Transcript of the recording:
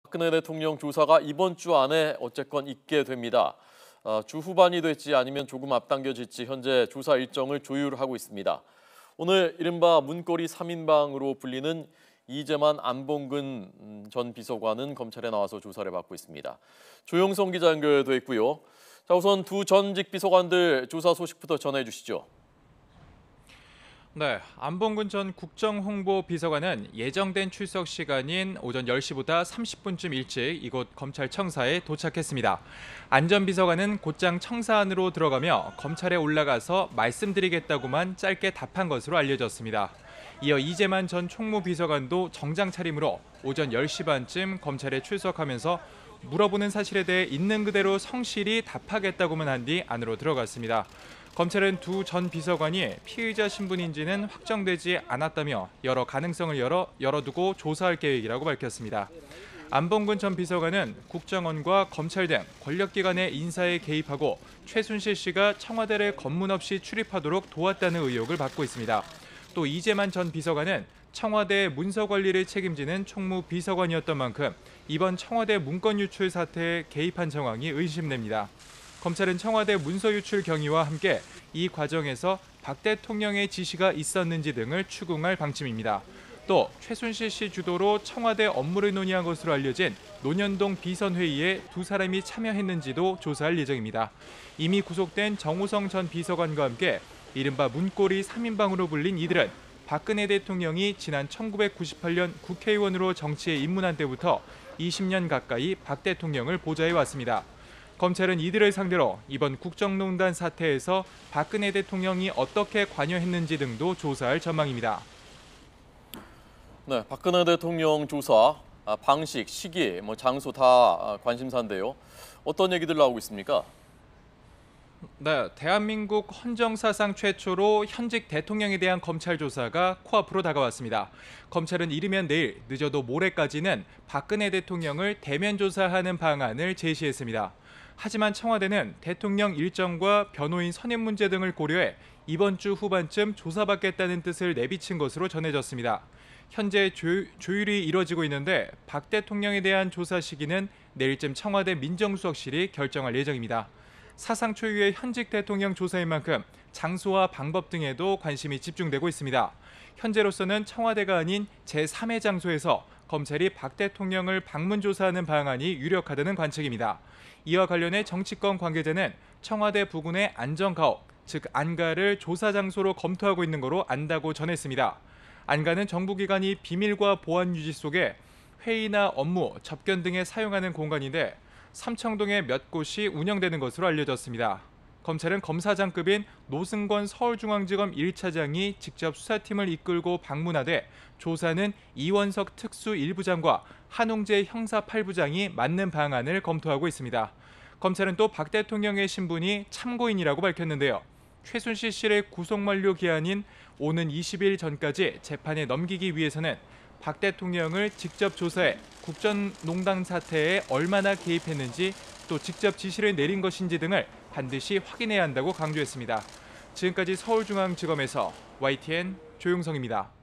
박근혜 대통령 조사가 이번 주 안에 어쨌건 있게 됩니다. 주 후반이 될지 아니면 조금 앞당겨질지 현재 조사 일정을 조율하고 있습니다. 오늘 이른바 문고리 3인방으로 불리는 이재만 안봉근 전 비서관은 검찰에 나와서 조사를 받고 있습니다. 조영성 기자 연결돼 있고요. 자, 우선 두 전직 비서관들 조사 소식부터 전해 주시죠. 네, 안봉근 전 국정홍보비서관은 예정된 출석 시간인 오전 10시보다 30분쯤 일찍 이곳 검찰청사에 도착했습니다. 안 전 비서관은 곧장 청사 안으로 들어가며 검찰에 올라가서 말씀드리겠다고만 짧게 답한 것으로 알려졌습니다. 이어 이재만 전 총무비서관도 정장 차림으로 오전 10시 반쯤 검찰에 출석하면서 물어보는 사실에 대해 있는 그대로 성실히 답하겠다고만 한 뒤 안으로 들어갔습니다. 검찰은 두 전 비서관이 피의자 신분인지는 확정되지 않았다며 여러 가능성을 열어두고 조사할 계획이라고 밝혔습니다. 안봉근 전 비서관은 국정원과 검찰 등 권력기관의 인사에 개입하고 최순실 씨가 청와대를 검문 없이 출입하도록 도왔다는 의혹을 받고 있습니다. 또 이재만 전 비서관은 청와대 문서 관리를 책임지는 총무비서관이었던 만큼 이번 청와대 문건 유출 사태에 개입한 정황이 의심됩니다. 검찰은 청와대 문서 유출 경위와 함께 이 과정에서 박 대통령의 지시가 있었는지 등을 추궁할 방침입니다. 또 최순실 씨 주도로 청와대 업무를 논의한 것으로 알려진 논현동 비선회의에 두 사람이 참여했는지도 조사할 예정입니다. 이미 구속된 정호성 전 비서관과 함께 이른바 문고리 3인방으로 불린 이들은 박근혜 대통령이 지난 1998년 국회의원으로 정치에 입문한 때부터 20년 가까이 박 대통령을 보좌해왔습니다. 검찰은 이들을 상대로 이번 국정농단 사태에서 박근혜 대통령이 어떻게 관여했는지 등도 조사할 전망입니다. 네, 박근혜 대통령 조사 방식, 시기, 장소 다 관심사인데요. 어떤 얘기들 나오고 있습니까? 네, 대한민국 헌정사상 최초로 현직 대통령에 대한 검찰 조사가 코앞으로 다가왔습니다. 검찰은 이르면 내일, 늦어도 모레까지는 박근혜 대통령을 대면 조사하는 방안을 제시했습니다. 하지만 청와대는 대통령 일정과 변호인 선임 문제 등을 고려해 이번 주 후반쯤 조사받겠다는 뜻을 내비친 것으로 전해졌습니다. 현재 조율이 이뤄지고 있는데 박 대통령에 대한 조사 시기는 내일쯤 청와대 민정수석실이 결정할 예정입니다. 사상 초유의 현직 대통령 조사인 만큼 장소와 방법 등에도 관심이 집중되고 있습니다. 현재로서는 청와대가 아닌 제3의 장소에서 검찰이 박 대통령을 방문 조사하는 방안이 유력하다는 관측입니다. 이와 관련해 정치권 관계자는 청와대 부근의 안전가옥, 즉 안가를 조사 장소로 검토하고 있는 거로 안다고 전했습니다. 안가는 정부기관이 비밀과 보안 유지 속에 회의나 업무, 접견 등에 사용하는 공간인데 삼청동에 몇 곳이 운영되는 것으로 알려졌습니다. 검찰은 검사장급인 노승권 서울중앙지검 1차장이 직접 수사팀을 이끌고 방문하되 조사는 이원석 특수 1부장과 한홍재 형사 8부장이 맡는 방안을 검토하고 있습니다. 검찰은 또 박 대통령의 신분이 참고인이라고 밝혔는데요. 최순실 씨의 구속 만료 기한인 오는 20일 전까지 재판에 넘기기 위해서는 박 대통령을 직접 조사해 국정농단 사태에 얼마나 개입했는지 또 직접 지시를 내린 것인지 등을 반드시 확인해야 한다고 강조했습니다. 지금까지 서울중앙지검에서 YTN 조용성입니다.